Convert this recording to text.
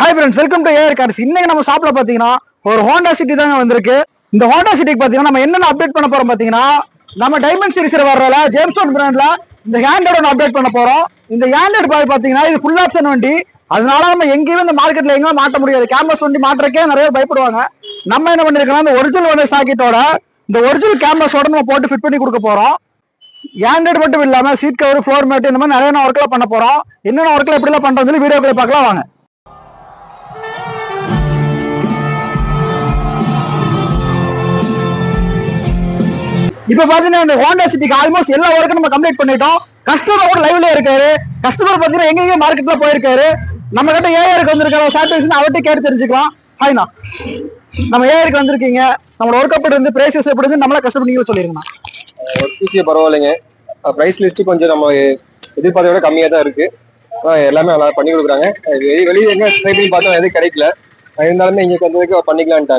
Hi friends, welcome to AR cars. இன்னைக்கு நம்ம ஷாப்ல பாத்தீங்கன்னா ஒரு ஹோண்டா சிட்டி தாங்க வந்திருக்கு. இந்த ஹோண்டா சிட்டிக்கு பாத்தீங்கன்னா நம்ம என்னென்ன அப்டேட் பண்ண போறோம் பாத்தீங்கன்னா, நம்ம டைமண்ட் சீரிஸ்ல வர்றல ஜேம்ஸ்டோன் பிராண்ட்ல இந்த ஹேண்டட் ஒன்று அப்டேட் பண்ண போறோம். இந்த ஹேண்டட் பாய் பாத்தீங்கன்னா இது ஃபுல் ஆப்ஷன் வண்டி. அதனால நம்ம எங்கேயும் இந்த மார்க்கெட்ல எங்கேயும் மாட்ட முடியாது. கேம்பஸ் வண்டி மாற்றக்கே நிறைய பயப்படுவாங்க. நம்ம என்ன பண்ணிருக்கோம், இந்த ஒரிஜினல் வண்டி சாக்கெட்டோட இந்த ஒரிஜினல் கேம்பஸோட நம்ம போட்டு ஃபிட் பண்ணி கொடுக்க போறோம். ஹேண்டட் மட்டும் இல்லாம சீட் கவர், ஃப்ளோர் மேட் இந்த மாதிரி நிறைய ஒர்க்லாம் பண்ண போறோம். என்னென்ன ஒர்க்ல எப்படிலாம் பண்றது வீடியோக்களை பார்க்கலாம் வாங்க. இப்ப பாத்தீங்கன்னா இந்த ஹோண்டா சிட்டிக்கு ஆல்மோஸ்ட் எல்லா ஒர்க்கும் நம்ம கம்ப்ளீட் பண்ணிட்டோம். கஸ்டமர் கூட லைவ்ல இருக்காரு. கஸ்டமர் பாத்தீங்கன்னா எங்க மார்க்கெட்ல போயிருக்காரு. நம்ம கிட்ட ஏஆருக்கு வந்திருக்கிற சாட்டிஸ்ஃபேக்ஷன் அவர்கிட்ட கேட்டு தெரிஞ்சுக்கலாம். ஹாய்ண்ணா, நம்ம ஏஆருக்கு வந்திருக்கீங்க. நம்மளோட ஒர்க் அப் வந்து பிரைசஸ் எப்படி இருந்து நம்மள கஷ்டப்பட்டு நீங்க சொல்லிருங்கண்ணா. ஒர்க் ஈஸியா பரவாயில்லைங்க. பிரைஸ் லிஸ்ட் கொஞ்சம் நம்ம எதிர்பார்த்த விட கம்மியா தான் இருக்கு. எல்லாமே நல்லா பண்ணி கொடுக்குறாங்க. வெளியே எங்க பார்த்தா எதுவும் கிடைக்கல. இருந்தாலுமே இங்க வந்ததுக்கு பண்ணிக்கலான்ட்டாங்க.